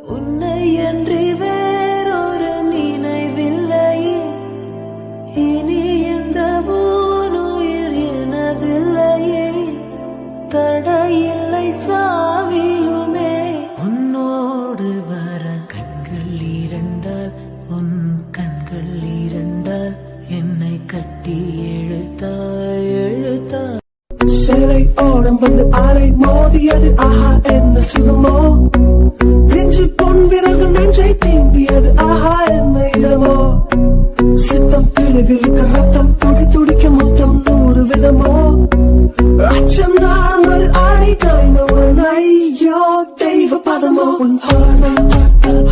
உன்னை அன்றி வேறொரு நினைவில்லையே, இனி எந்த உயிர் எனதில்லையே, தடையில்லை சாவிலுமே. உன்னோடு வர கண்கள் இரண்டால், உன் கண்கள் இரண்டால் என்னை கட்டி எழுத்தாய் எழுத்தாய். சேலை ஓடம் வந்து ஆலை மோதியது, ஆஹா என்ன சுகமோ. நெஞ்சு பொன் விறகு நெஞ்சை தீண்டியது, ஆஹா என்ன இடமோ. சித்தம் பிறகு ரத்தம் துடி துடிக்க மொத்தம் 100 விதமோ. அச்சம் நாங்கள் ஆடை கலைந்தவுடன் ஐயோ தெய்வ பதமோ. உன் பார்வை பார்த்தால்